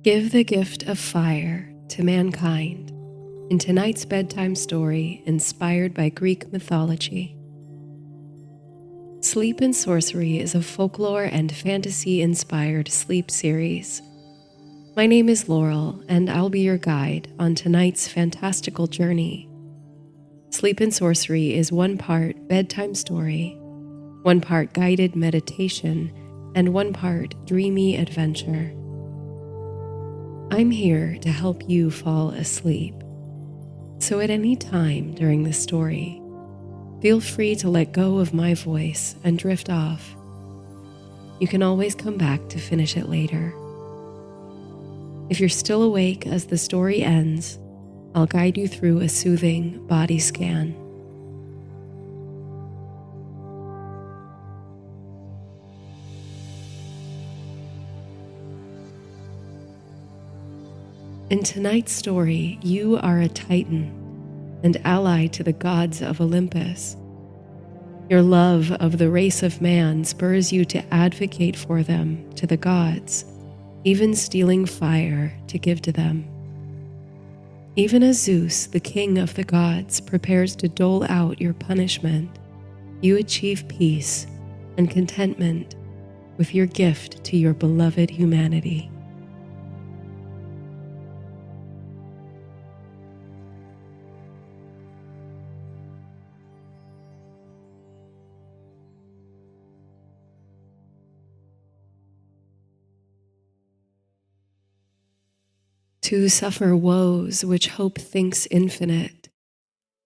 Give the gift of fire to mankind in tonight's bedtime story inspired by Greek mythology. Sleep and Sorcery is a folklore and fantasy-inspired sleep series. My name is Laurel, and I'll be your guide on tonight's fantastical journey. Sleep and Sorcery is one part bedtime story, one part guided meditation, and one part dreamy adventure. I'm here to help you fall asleep. So at any time during the story, feel free to let go of my voice and drift off. You can always come back to finish it later. If you're still awake as the story ends, I'll guide you through a soothing body scan. In tonight's story, you are a Titan and ally to the gods of Olympus. Your love of the race of man spurs you to advocate for them to the gods, even stealing fire to give to them. Even as Zeus, the king of the gods, prepares to dole out your punishment, you achieve peace and contentment with your gift to your beloved humanity. To suffer woes which hope thinks infinite,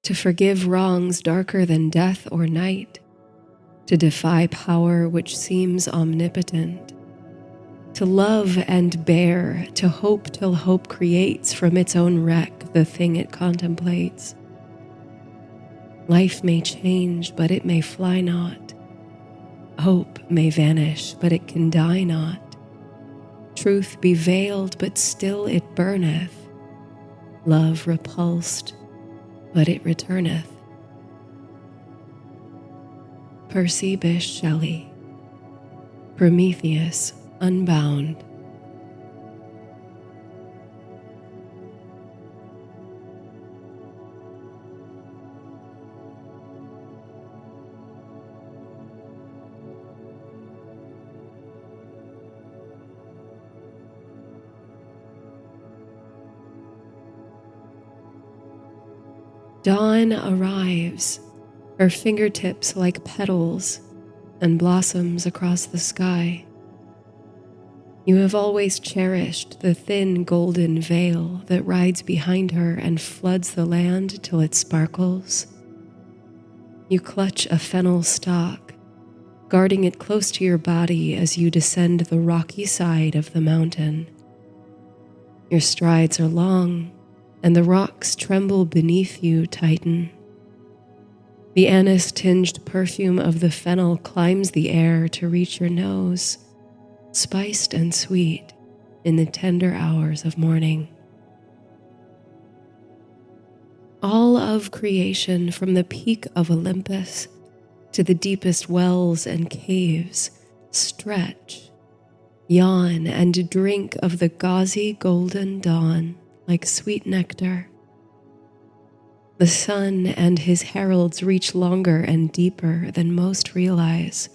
to forgive wrongs darker than death or night, to defy power which seems omnipotent, to love and bear, to hope till hope creates from its own wreck the thing it contemplates. Life may change, but it may fly not. Hope may vanish, but it can die not. Truth be veiled, but still it burneth. Love repulsed, but it returneth. Percy Bysshe Shelley. Prometheus Unbound. Dawn arrives, her fingertips like petals, and blossoms across the sky. You have always cherished the thin golden veil that rides behind her and floods the land till it sparkles. You clutch a fennel stalk, guarding it close to your body as you descend the rocky side of the mountain. Your strides are long, and the rocks tremble beneath you, Titan. The anise-tinged perfume of the fennel climbs the air to reach your nose, spiced and sweet in the tender hours of morning. All of creation, from the peak of Olympus to the deepest wells and caves, stretch, yawn, and drink of the gauzy golden dawn like sweet nectar. The sun and his heralds reach longer and deeper than most realize.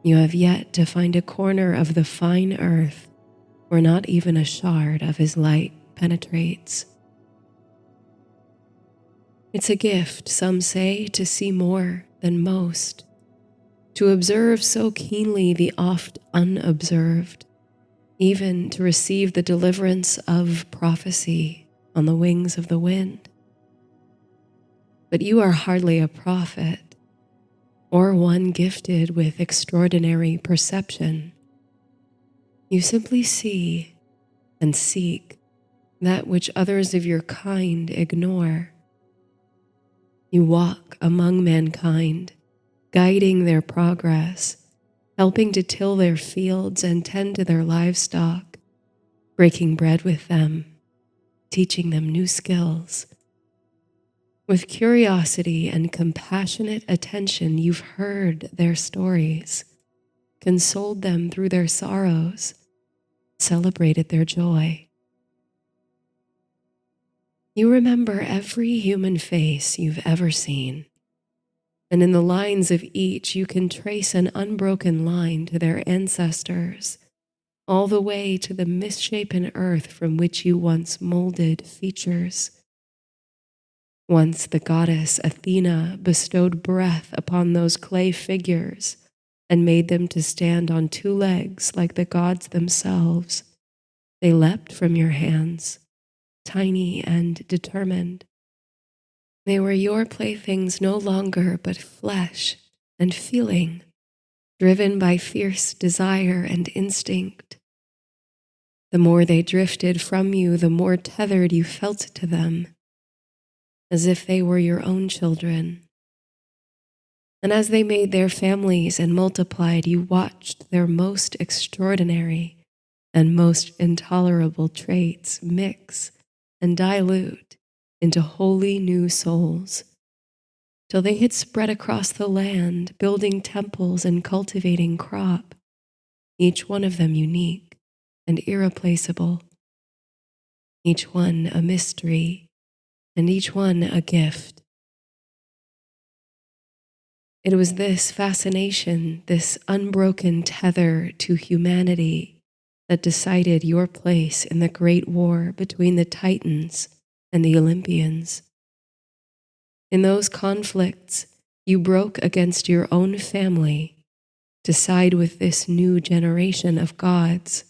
You have yet to find a corner of the fine earth where not even a shard of his light penetrates. It's a gift, some say, to see more than most, to observe so keenly the oft unobserved, even to receive the deliverance of prophecy on the wings of the wind. But you are hardly a prophet, or one gifted with extraordinary perception. You simply see and seek that which others of your kind ignore. You walk among mankind, guiding their progress, helping to till their fields and tend to their livestock, breaking bread with them, teaching them new skills. With curiosity and compassionate attention, you've heard their stories, consoled them through their sorrows, celebrated their joy. You remember every human face you've ever seen, and in the lines of each you can trace an unbroken line to their ancestors, all the way to the misshapen earth from which you once molded features. Once the goddess Athena bestowed breath upon those clay figures and made them to stand on two legs like the gods themselves. They leapt from your hands, tiny and determined. They were your playthings no longer, but flesh and feeling, driven by fierce desire and instinct. The more they drifted from you, the more tethered you felt to them, as if they were your own children. And as they made their families and multiplied, you watched their most extraordinary and most intolerable traits mix and dilute into wholly new souls, till they had spread across the land, building temples and cultivating crop, each one of them unique and irreplaceable, each one a mystery, and each one a gift. It was this fascination, this unbroken tether to humanity, that decided your place in the great war between the Titans and the Olympians. In those conflicts, you broke against your own family to side with this new generation of gods.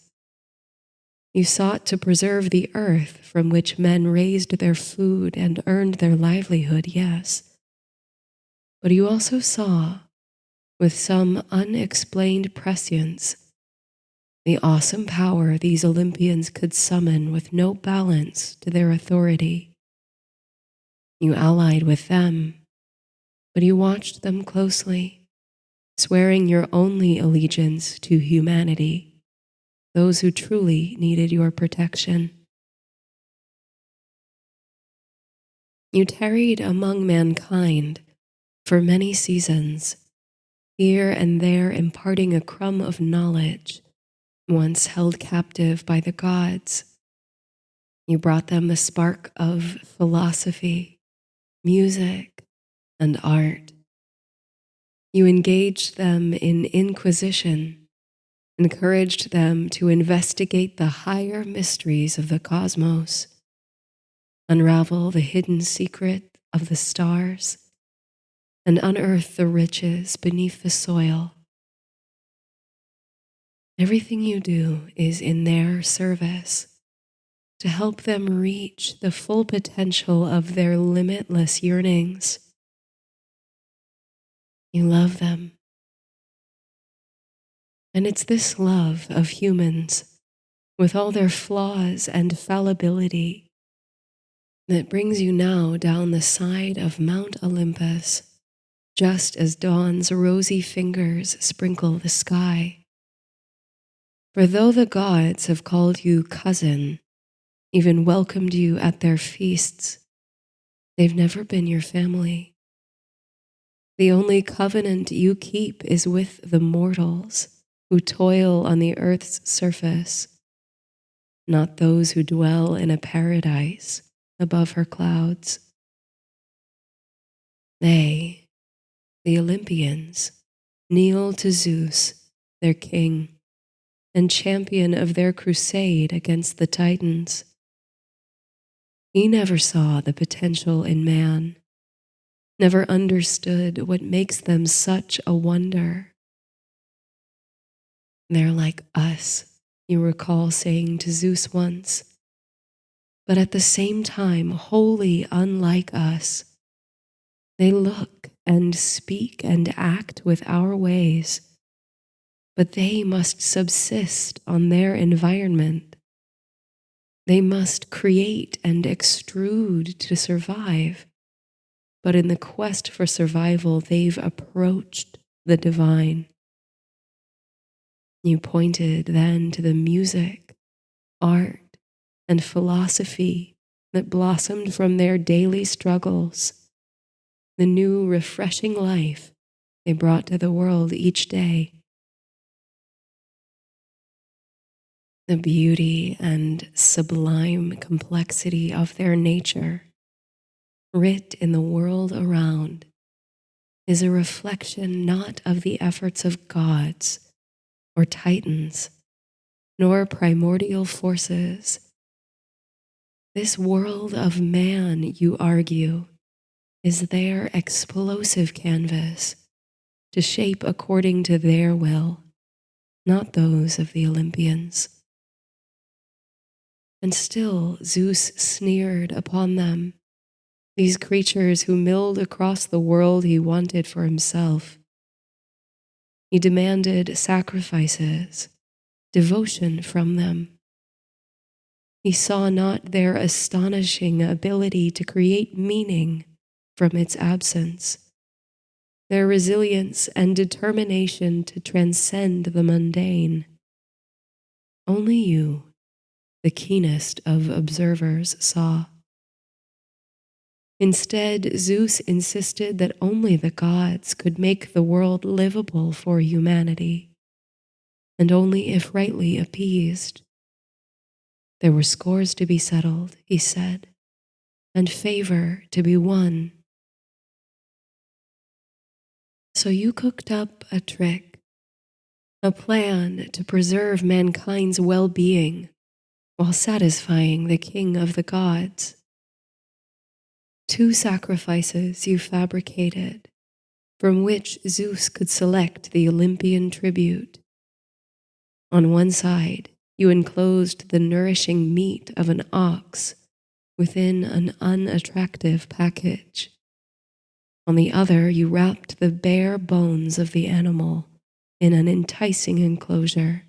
You sought to preserve the earth from which men raised their food and earned their livelihood, yes. But you also saw, with some unexplained prescience, the awesome power these Olympians could summon with no balance to their authority. You allied with them, but you watched them closely, swearing your only allegiance to humanity, those who truly needed your protection. You tarried among mankind for many seasons, here and there imparting a crumb of knowledge once held captive by the gods. You brought them the spark of philosophy, music, and art. You engaged them in inquisition, encouraged them to investigate the higher mysteries of the cosmos, unravel the hidden secret of the stars, and unearth the riches beneath the soil. Everything you do is in their service, to help them reach the full potential of their limitless yearnings. You love them. And it's this love of humans, with all their flaws and fallibility, that brings you now down the side of Mount Olympus, just as dawn's rosy fingers sprinkle the sky. For though the gods have called you cousin, even welcomed you at their feasts, they've never been your family. The only covenant you keep is with the mortals who toil on the earth's surface, not those who dwell in a paradise above her clouds. They, the Olympians, kneel to Zeus, their king, and champion of their crusade against the Titans. He never saw the potential in man, never understood what makes them such a wonder. They're like us, you recall saying to Zeus once, but at the same time wholly unlike us. They look and speak and act with our ways, but they must subsist on their environment. They must create and extrude to survive, but in the quest for survival, they've approached the divine. You pointed then to the music, art, and philosophy that blossomed from their daily struggles, the new refreshing life they brought to the world each day. The beauty and sublime complexity of their nature, writ in the world around, is a reflection not of the efforts of gods or titans, nor primordial forces. This world of man, you argue, is their explosive canvas to shape according to their will, not those of the Olympians. And still Zeus sneered upon them, these creatures who milled across the world he wanted for himself. He demanded sacrifices, devotion from them. He saw not their astonishing ability to create meaning from its absence, their resilience and determination to transcend the mundane. Only you, the keenest of observers, saw. Instead, Zeus insisted that only the gods could make the world livable for humanity, and only if rightly appeased. There were scores to be settled, he said, and favor to be won. So you cooked up a trick, a plan to preserve mankind's well-being while satisfying the king of the gods. 2 sacrifices you fabricated, from which Zeus could select the Olympian tribute. On one side, you enclosed the nourishing meat of an ox within an unattractive package. On the other, you wrapped the bare bones of the animal in an enticing enclosure.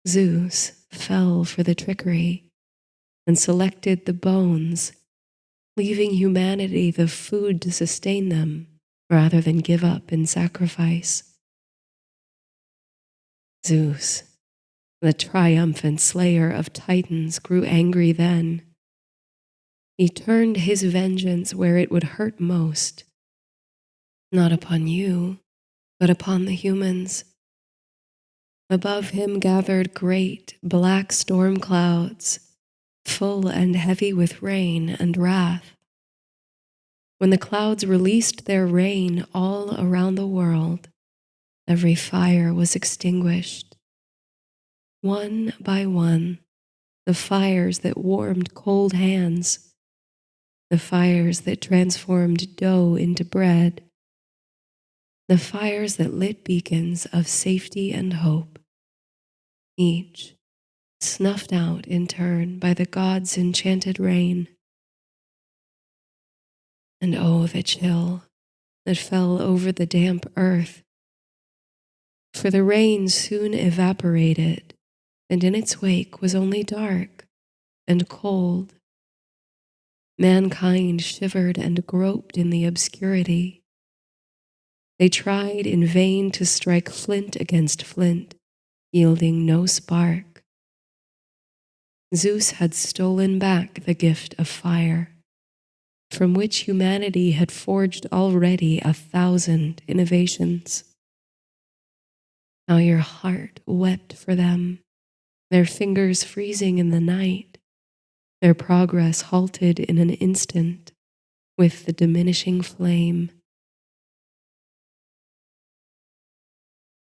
Zeus fell for the trickery and selected the bones, leaving humanity the food to sustain them rather than give up in sacrifice. Zeus, the triumphant slayer of titans, grew angry then. He turned his vengeance where it would hurt most, not upon you, but upon the humans. Above him gathered great black storm clouds, full and heavy with rain and wrath. When the clouds released their rain all around the world, every fire was extinguished. One by one, the fires that warmed cold hands, the fires that transformed dough into bread, the fires that lit beacons of safety and hope, each snuffed out in turn by the gods' enchanted rain. And oh, the chill that fell over the damp earth, for the rain soon evaporated, and in its wake was only dark and cold. Mankind shivered and groped in the obscurity. They tried in vain to strike flint against flint, yielding no spark. Zeus had stolen back the gift of fire, from which humanity had forged already 1,000 innovations. Now your heart wept for them, their fingers freezing in the night, their progress halted in an instant with the diminishing flame.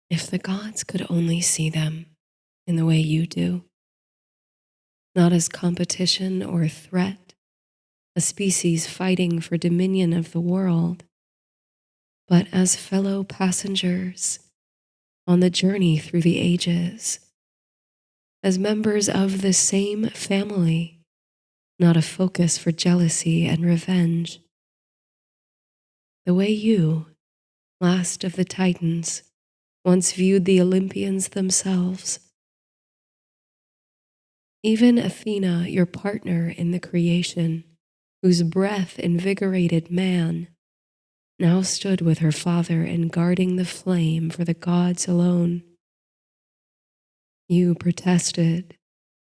If the gods could only see them in the way you do, not as competition or threat, a species fighting for dominion of the world, but as fellow passengers on the journey through the ages, as members of the same family, not a focus for jealousy and revenge. The way you, last of the Titans, once viewed the Olympians themselves. Even Athena, your partner in the creation, whose breath invigorated man, now stood with her father in guarding the flame for the gods alone. You protested,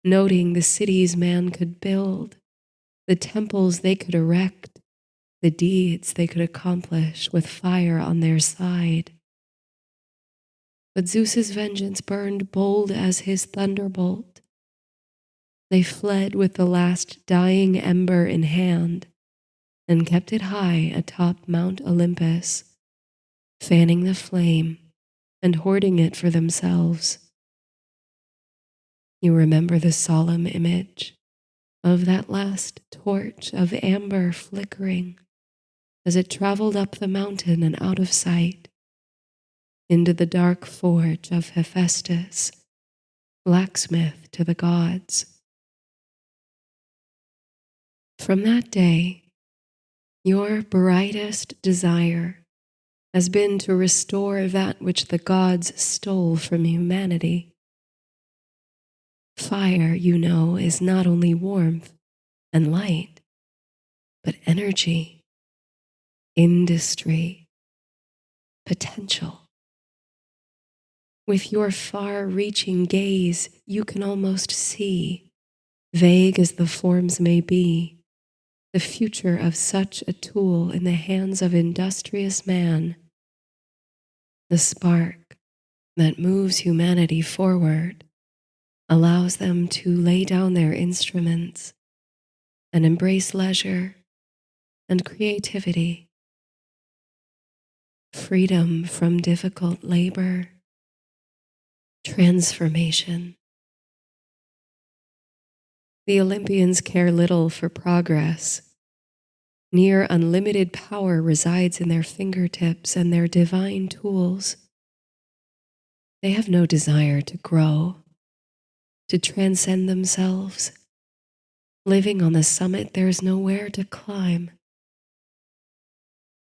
noting the cities man could build, the temples they could erect, the deeds they could accomplish with fire on their side. but Zeus's vengeance burned bold as his thunderbolt. They fled with the last dying ember in hand and kept it high atop Mount Olympus, fanning the flame and hoarding it for themselves. You remember the solemn image of that last torch of amber flickering as it traveled up the mountain and out of sight into the dark forge of Hephaestus, blacksmith to the gods. From that day, your brightest desire has been to restore that which the gods stole from humanity. Fire, you know, is not only warmth and light, but energy, industry, potential. With your far-reaching gaze, you can almost see, vague as the forms may be, the future of such a tool in the hands of industrious man, the spark that moves humanity forward, allows them to lay down their instruments and embrace leisure and creativity, freedom from difficult labor, transformation. The Olympians care little for progress. Near unlimited power resides in their fingertips and their divine tools. They have no desire to grow, to transcend themselves. Living on the summit, there is nowhere to climb.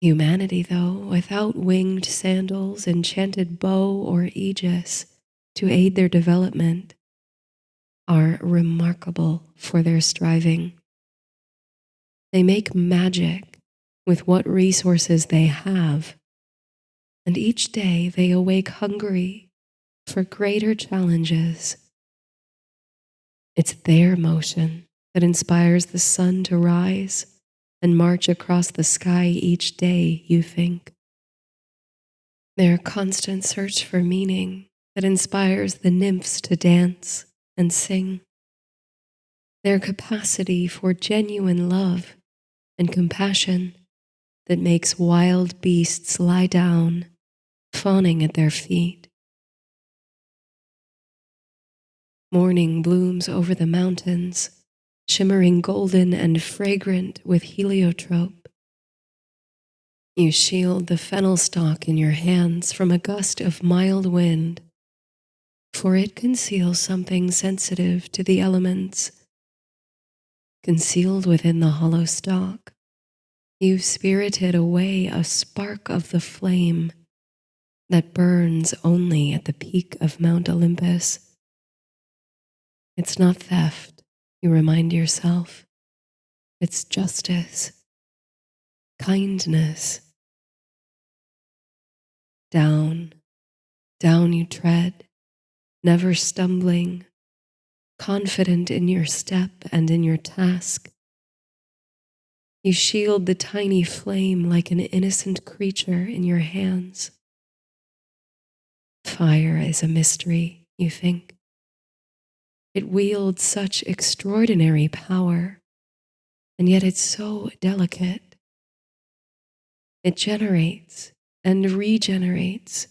Humanity, though, without winged sandals, enchanted bow, or aegis to aid their development, are remarkable for their striving. They make magic with what resources they have, and each day they awake hungry for greater challenges. It's their motion that inspires the sun to rise and march across the sky each day, you think. Their constant search for meaning that inspires the nymphs to dance and sing. Their capacity for genuine love and compassion that makes wild beasts lie down, fawning at their feet. Morning blooms over the mountains, shimmering golden and fragrant with heliotrope. You shield the fennel stalk in your hands from a gust of mild wind, for it conceals something sensitive to the elements. Concealed within the hollow stalk, you've spirited away a spark of the flame that burns only at the peak of Mount Olympus. It's not theft, you remind yourself. It's justice, kindness. Down, down you tread, never stumbling, confident in your step and in your task. You shield the tiny flame like an innocent creature in your hands. Fire is a mystery, you think. It wields such extraordinary power, and yet it's so delicate. It generates and regenerates,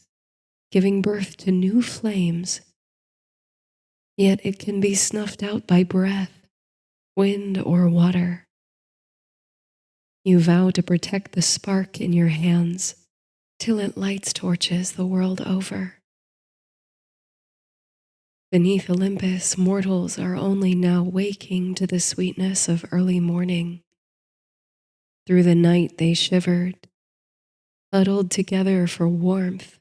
giving birth to new flames. Yet it can be snuffed out by breath, wind, or water. You vow to protect the spark in your hands till it lights torches the world over. Beneath Olympus, mortals are only now waking to the sweetness of early morning. Through the night they shivered, huddled together for warmth,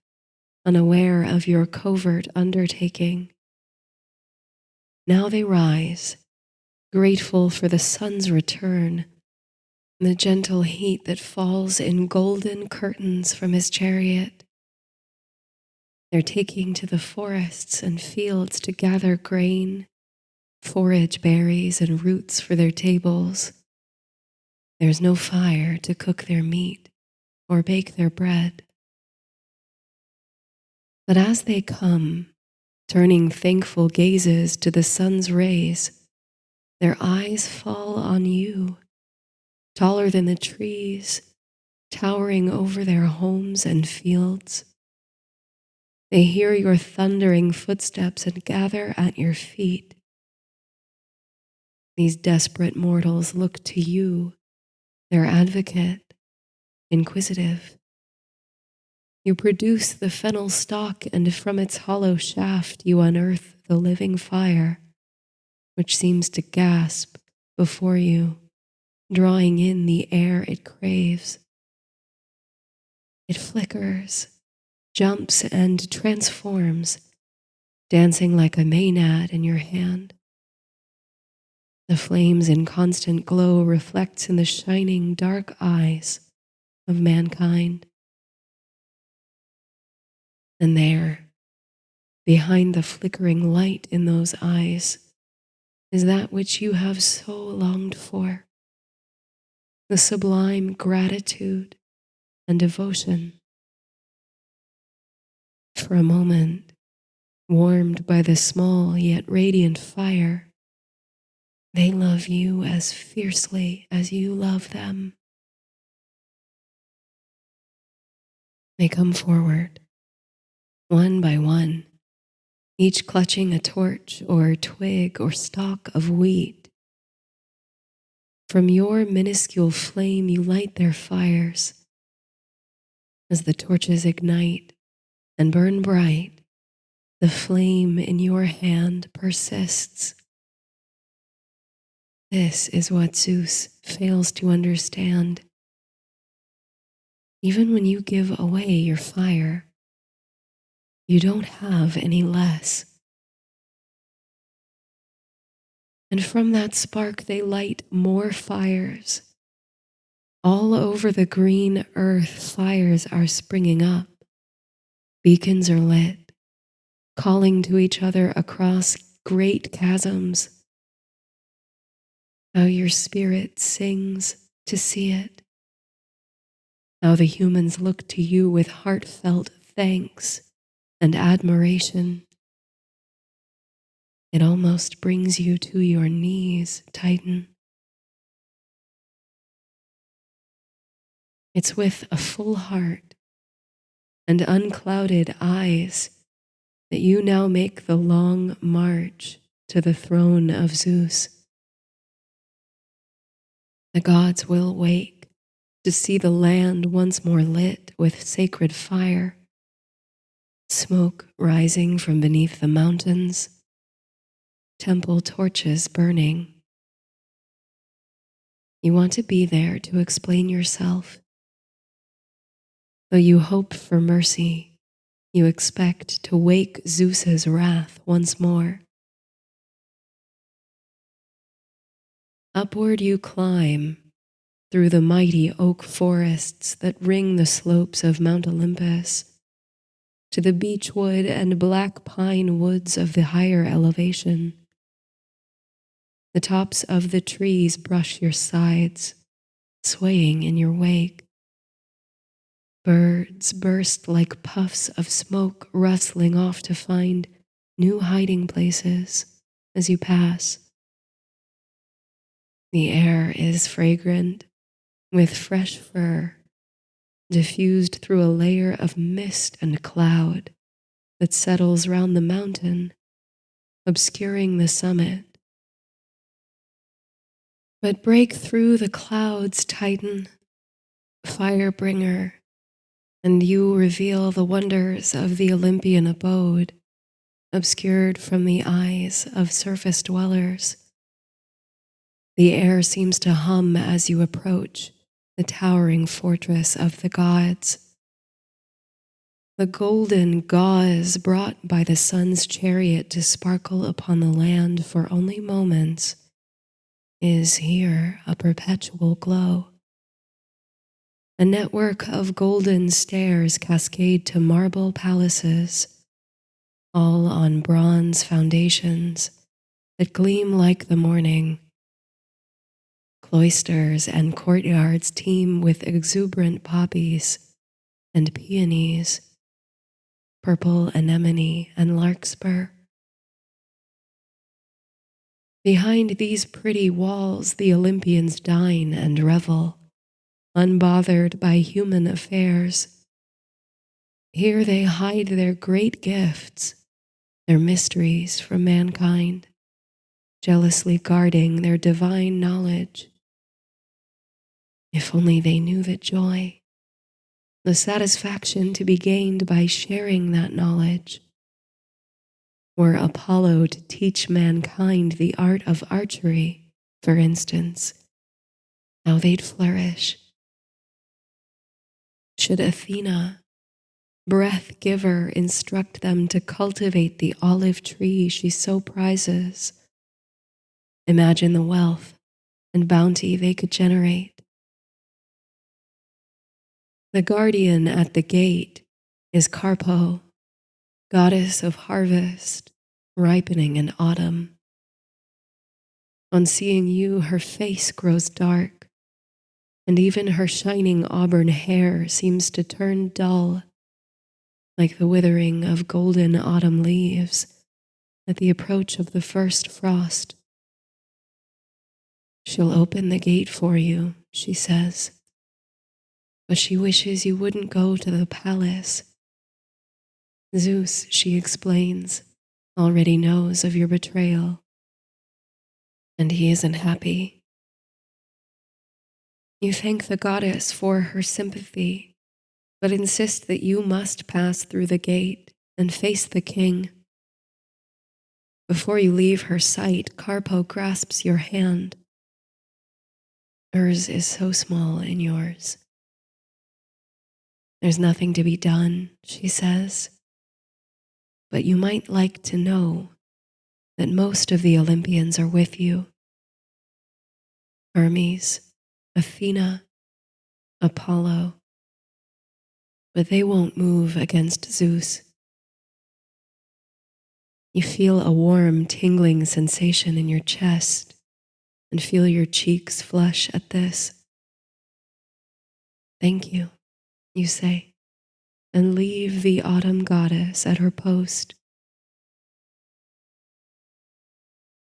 unaware of your covert undertaking. Now they rise, grateful for the sun's return, and the gentle heat that falls in golden curtains from his chariot. They're taking to the forests and fields to gather grain, forage berries and roots for their tables. There's no fire to cook their meat or bake their bread. But as they come, turning thankful gazes to the sun's rays, their eyes fall on you, taller than the trees, towering over their homes and fields. They hear your thundering footsteps and gather at your feet. These desperate mortals look to you, their advocate, inquisitive. You produce the fennel stalk, and from its hollow shaft you unearth the living fire, which seems to gasp before you, drawing in the air it craves. It flickers, jumps, and transforms, dancing like a maenad in your hand. The flame's inconstant glow reflects in the shining dark eyes of mankind. And there, behind the flickering light in those eyes, is that which you have so longed for, the sublime gratitude and devotion. For a moment, warmed by the small yet radiant fire, they love you as fiercely as you love them. They come forward, one by one, each clutching a torch or twig or stalk of wheat. From your minuscule flame you light their fires. As the torches ignite and burn bright, the flame in your hand persists. This is what Zeus fails to understand. Even when you give away your fire, you don't have any less. And from that spark they light more fires. All over the green earth, fires are springing up. Beacons are lit, calling to each other across great chasms. How your spirit sings to see it. How the humans look to you with heartfelt thanks and admiration. It almost brings you to your knees, Titan. It's with a full heart and unclouded eyes that you now make the long march to the throne of Zeus. The gods will wake to see the land once more lit with sacred fire, smoke rising from beneath the mountains, temple torches burning. You want to be there to explain yourself. Though you hope for mercy, you expect to wake Zeus's wrath once more. Upward you climb through the mighty oak forests that ring the slopes of Mount Olympus, to the beechwood and black pine woods of the higher elevation. The tops of the trees brush your sides, swaying in your wake. Birds burst like puffs of smoke, rustling off to find new hiding places as you pass. The air is fragrant, with fresh fur, diffused through a layer of mist and cloud that settles round the mountain, obscuring the summit. But break through the clouds, Titan, Firebringer, and you reveal the wonders of the Olympian abode, obscured from the eyes of surface dwellers. The air seems to hum as you approach the towering fortress of the gods. The golden gauze brought by the sun's chariot to sparkle upon the land for only moments is here a perpetual glow. A network of golden stairs cascade to marble palaces, all on bronze foundations that gleam like the morning. Cloisters and courtyards teem with exuberant poppies and peonies. purple anemone and larkspur. Behind these pretty walls, the Olympians dine and revel, unbothered by human affairs. Here they hide their great gifts, their mysteries from mankind, jealously guarding their divine knowledge. If only they knew the joy, the satisfaction to be gained by sharing that knowledge. Were Apollo to teach mankind the art of archery, for instance, how they'd flourish. Should Athena, breath giver, instruct them to cultivate the olive tree she so prizes, imagine the wealth and bounty they could generate. The guardian at the gate is Carpo, goddess of harvest, ripening in autumn. On seeing you, her face grows dark, and even her shining auburn hair seems to turn dull, like the withering of golden autumn leaves at the approach of the first frost. She'll open the gate for you, she says, but she wishes you wouldn't go to the palace. Zeus, she explains, already knows of your betrayal, and he isn't happy. You thank the goddess for her sympathy, but insist that you must pass through the gate and face the king. Before you leave her sight, Carpo grasps your hand. Hers is so small in yours. There's nothing to be done, she says, but you might like to know that most of the Olympians are with you. Hermes, Athena, Apollo, but they won't move against Zeus. You feel a warm, tingling sensation in your chest and feel your cheeks flush at this. Thank you, you say, and leave the autumn goddess at her post.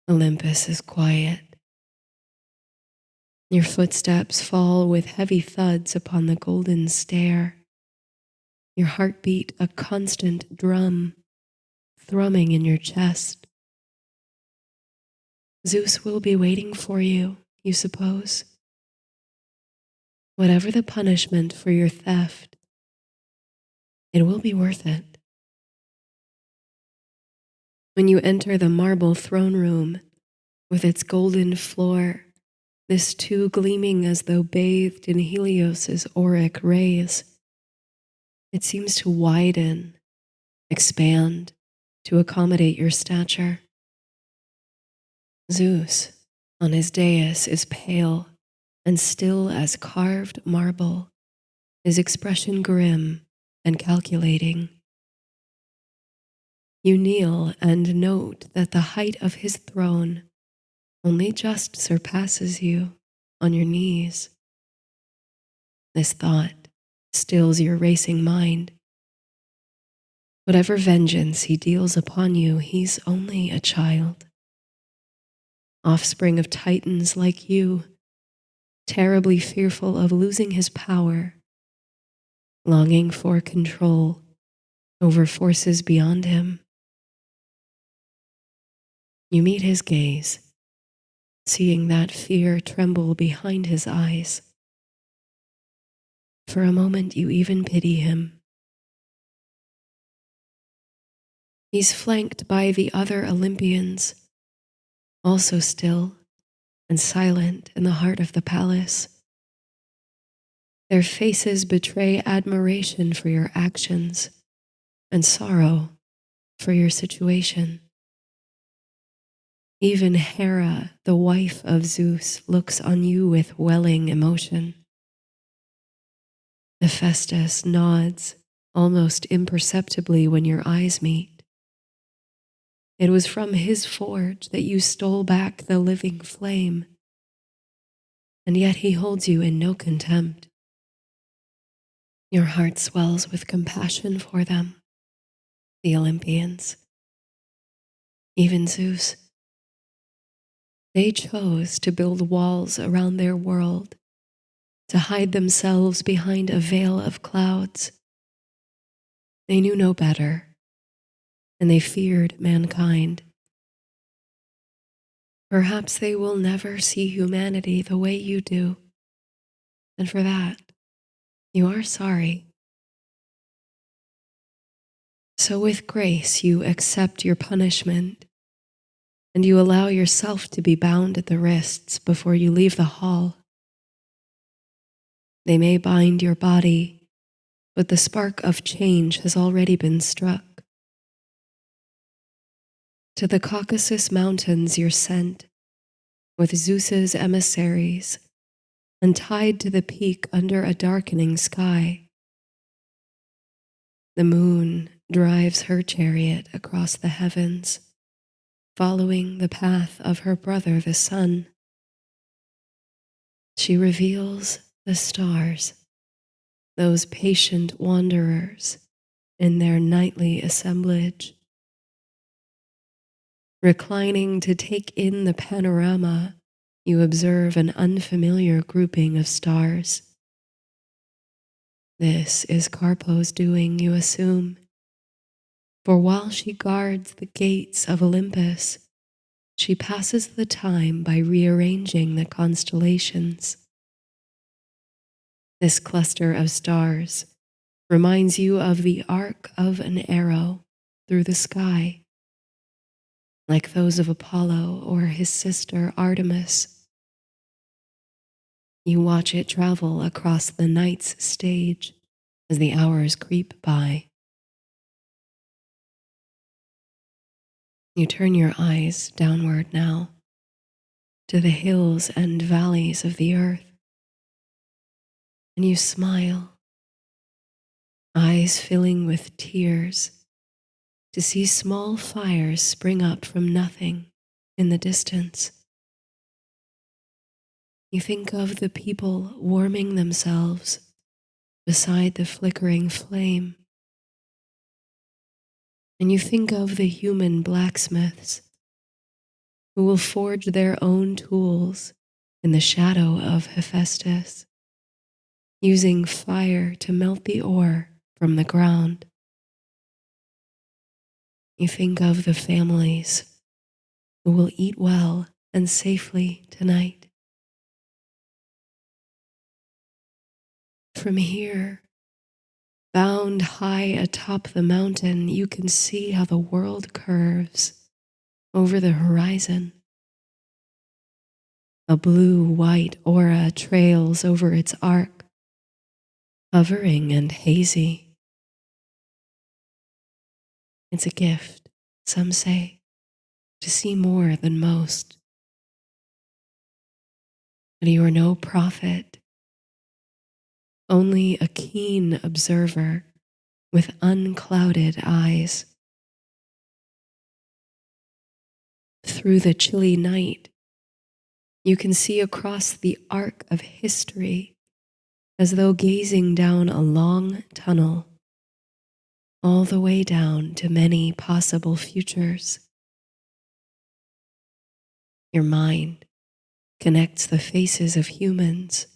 Olympus is quiet. Your footsteps fall with heavy thuds upon the golden stair, your heartbeat a constant drum, thrumming in your chest. Zeus will be waiting for you, you suppose. Whatever the punishment for your theft, it will be worth it. When you enter the marble throne room with its golden floor, this too gleaming as though bathed in Helios's auric rays, it seems to widen, expand, to accommodate your stature. Zeus, on his dais, is pale and still as carved marble, his expression grim and calculating. You kneel and note that the height of his throne only just surpasses you on your knees. This thought stills your racing mind. Whatever vengeance he deals upon you, he's only a child. Offspring of titans like you, terribly fearful of losing his power, longing for control over forces beyond him. You meet his gaze, seeing that fear tremble behind his eyes. For a moment, you even pity him. He's flanked by the other Olympians, also still and silent in the heart of the palace. Their faces betray admiration for your actions and sorrow for your situation. Even Hera, the wife of Zeus, looks on you with welling emotion. Hephaestus nods almost imperceptibly when your eyes meet. It was from his forge that you stole back the living flame, and yet he holds you in no contempt. Your heart swells with compassion for them. the Olympians, even Zeus. They chose to build walls around their world, to hide themselves behind a veil of clouds. They knew no better, and they feared mankind. Perhaps they will never see humanity the way you do, and for that, you are sorry. So with grace, you accept your punishment, and you allow yourself to be bound at the wrists before you leave the hall. They may bind your body, but the spark of change has already been struck. To the Caucasus Mountains you're sent, with Zeus's emissaries, and tied to the peak under a darkening sky. The moon drives her chariot across the heavens, following the path of her brother the sun. She reveals the stars, those patient wanderers in their nightly assemblage. Reclining to take in the panorama, you observe an unfamiliar grouping of stars. This is Carpo's doing, you assume, for while she guards the gates of Olympus, she passes the time by rearranging the constellations. This cluster of stars reminds you of the arc of an arrow through the sky, like those of Apollo or his sister Artemis. You watch it travel across the night's stage as the hours creep by. You turn your eyes downward now to the hills and valleys of the earth, and you smile, eyes filling with tears, to see small fires spring up from nothing in the distance. You think of the people warming themselves beside the flickering flame, and you think of the human blacksmiths who will forge their own tools in the shadow of Hephaestus, using fire to melt the ore from the ground. You think of the families who will eat well and safely tonight. From here, bound high atop the mountain, you can see how the world curves over the horizon. A blue-white aura trails over its arc, hovering and hazy. It's a gift, some say, to see more than most. But you are no prophet, only a keen observer with unclouded eyes. Through the chilly night, you can see across the arc of history as though gazing down a long tunnel, all the way down to many possible futures. Your mind connects the faces of humans,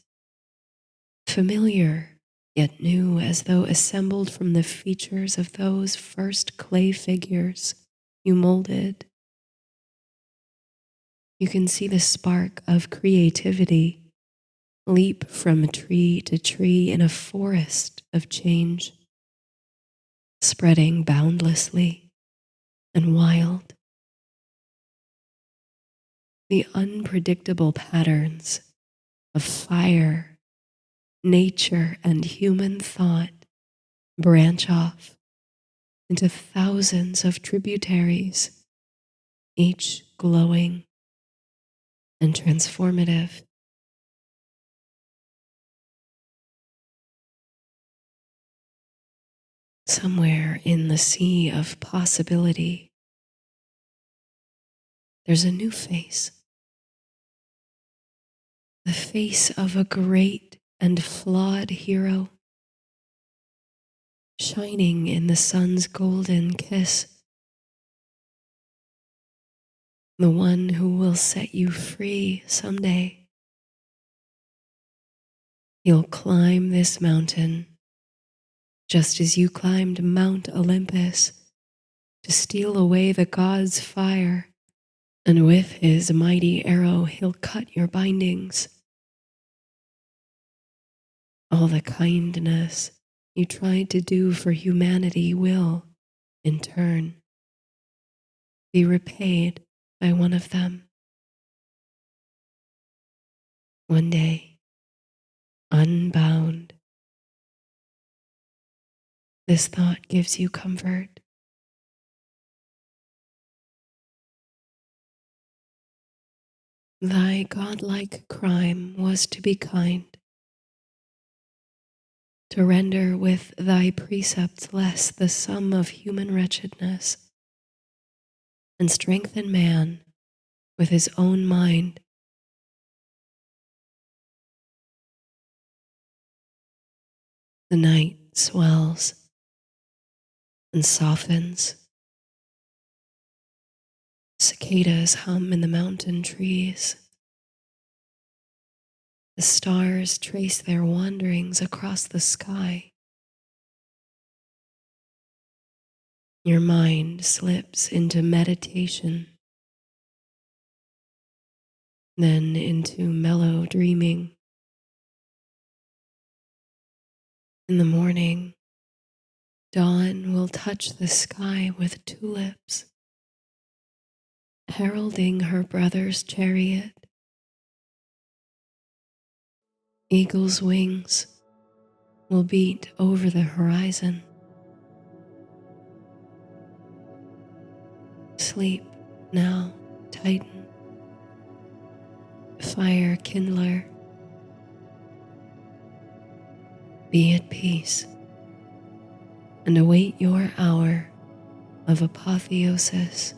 familiar yet new, as though assembled from the features of those first clay figures you molded. You can see the spark of creativity leap from tree to tree in a forest of change, spreading boundlessly and wild. The unpredictable patterns of fire, nature, and human thought branch off into thousands of tributaries, each glowing and transformative. Somewhere in the sea of possibility, there's a new face. The face of a great and flawed hero, shining in the sun's golden kiss, the one who will set you free someday. You'll climb this mountain just as you climbed Mount Olympus to steal away the god's fire, and with his mighty arrow he'll cut your bindings. All the kindness you tried to do for humanity will, in turn, be repaid by one of them. One day, unbound. This thought gives you comfort. Thy godlike crime was to be kind, to render with thy precepts less the sum of human wretchedness, and strengthen man with his own mind. The night swells and softens. Cicadas hum in the mountain trees. The stars trace their wanderings across the sky. Your mind slips into meditation, then into mellow dreaming. In the morning, dawn will touch the sky with tulips, heralding her brother's chariot. Eagle's wings will beat over the horizon. Sleep now, Titan, fire kindler. Be at peace and await your hour of apotheosis.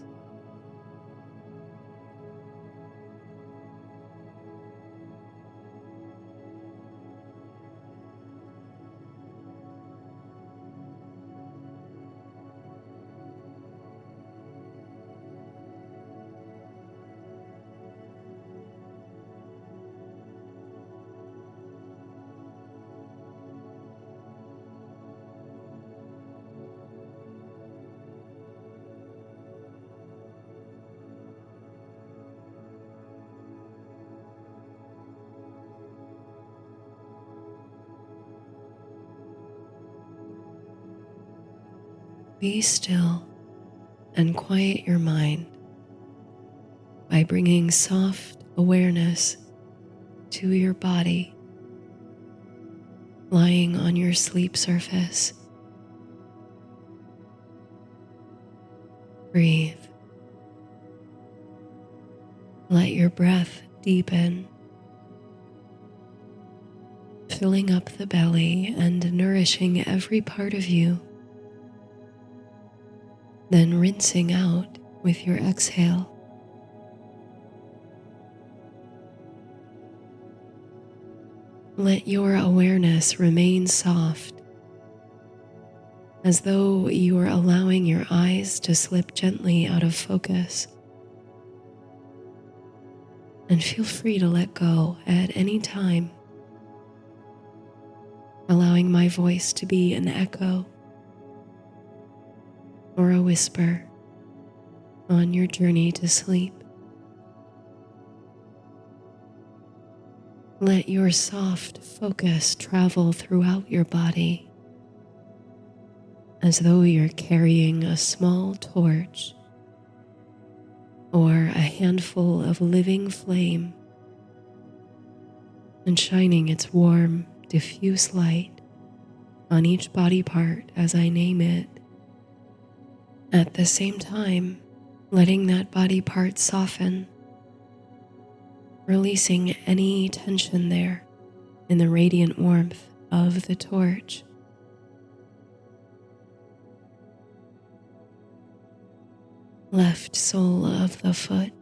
Be still and quiet your mind by bringing soft awareness to your body, lying on your sleep surface. Breathe. Let your breath deepen, filling up the belly and nourishing every part of you, then rinsing out with your exhale. Let your awareness remain soft, as though you are allowing your eyes to slip gently out of focus. And feel free to let go at any time, allowing my voice to be an echo or a whisper on your journey to sleep. Let your soft focus travel throughout your body, as though you're carrying a small torch or a handful of living flame and shining its warm, diffuse light on each body part as I name it. At the same time, letting that body part soften, releasing any tension there in the radiant warmth of the torch. Left sole of the foot,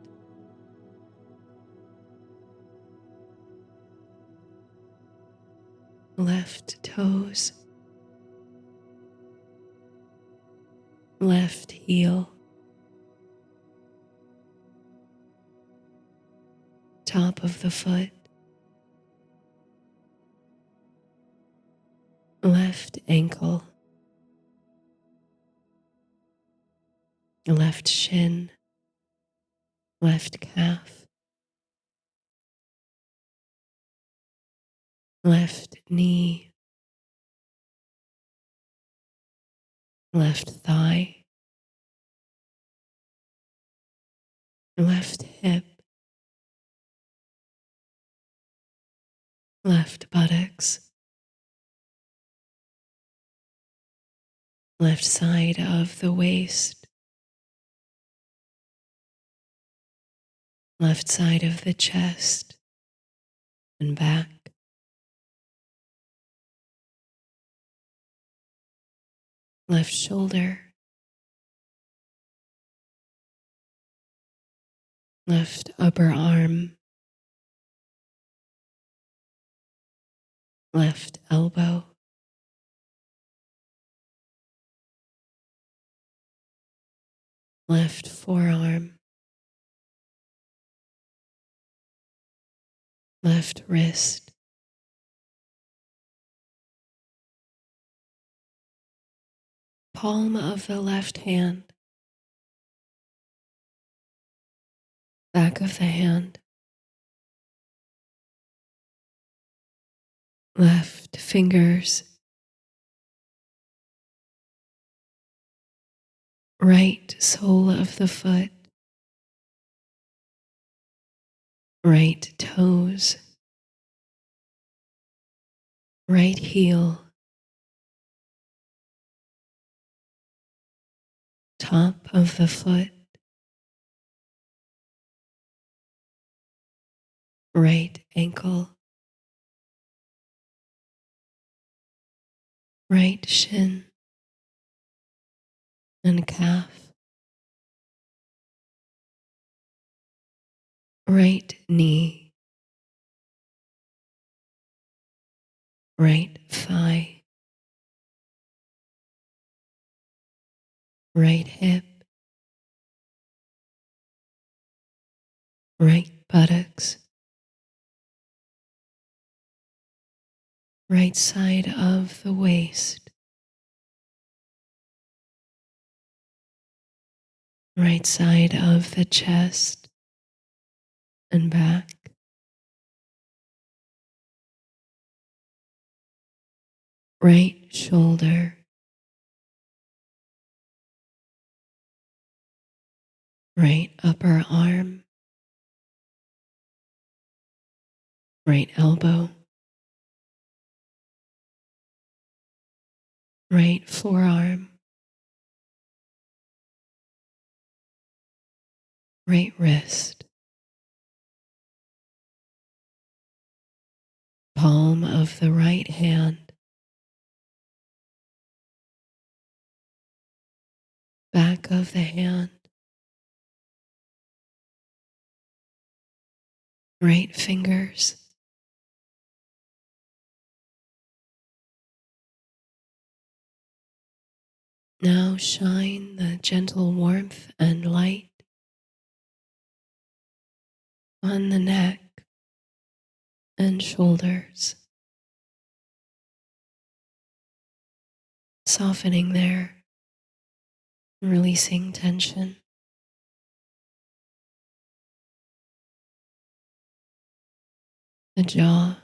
left toes, left heel, top of the foot, left ankle, left shin, left calf, left knee, left thigh, left hip, left buttocks, left side of the waist, left side of the chest and back, left shoulder, left upper arm, left elbow, left forearm, left wrist, palm of the left hand, back of the hand, left fingers, right sole of the foot, right toes, right heel, top of the foot, right ankle, right shin and calf, right knee, right thigh, right hip, right buttocks, right side of the waist, right side of the chest and back, right shoulder, right upper arm, right elbow, right forearm, right wrist, palm of the right hand, back of the hand, right fingers, now shine the gentle warmth and light on the neck and shoulders, softening there, releasing tension. The jaw,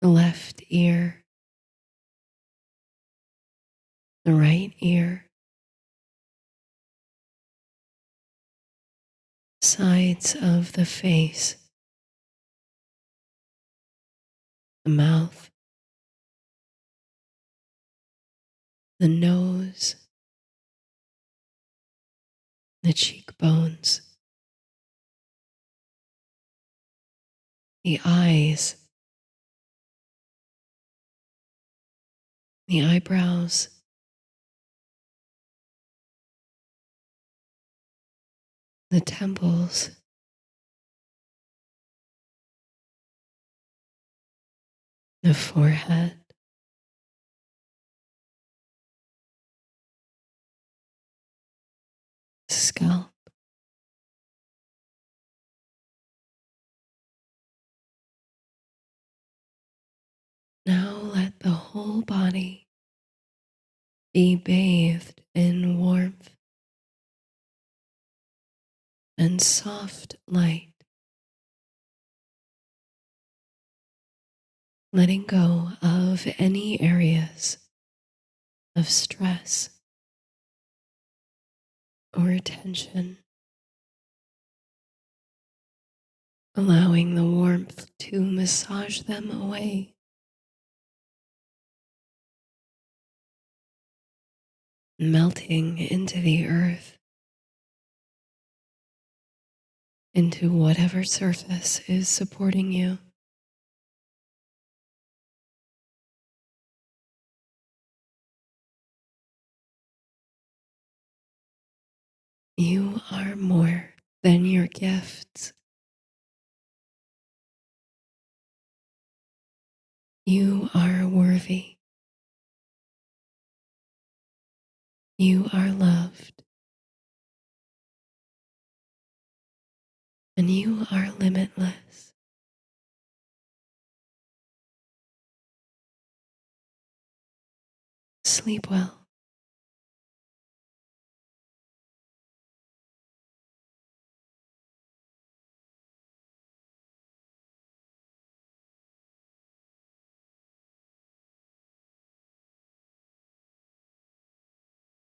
the left ear, the right ear, sides of the face, the mouth, the nose, the cheekbones, the eyes, the eyebrows, the temples, the forehead, whole body be bathed in warmth and soft light, letting go of any areas of stress or tension, allowing the warmth to massage them away. Melting into the earth, into whatever surface is supporting you. You are more than your gifts. You are worthy. You are loved. And you are limitless. Sleep well.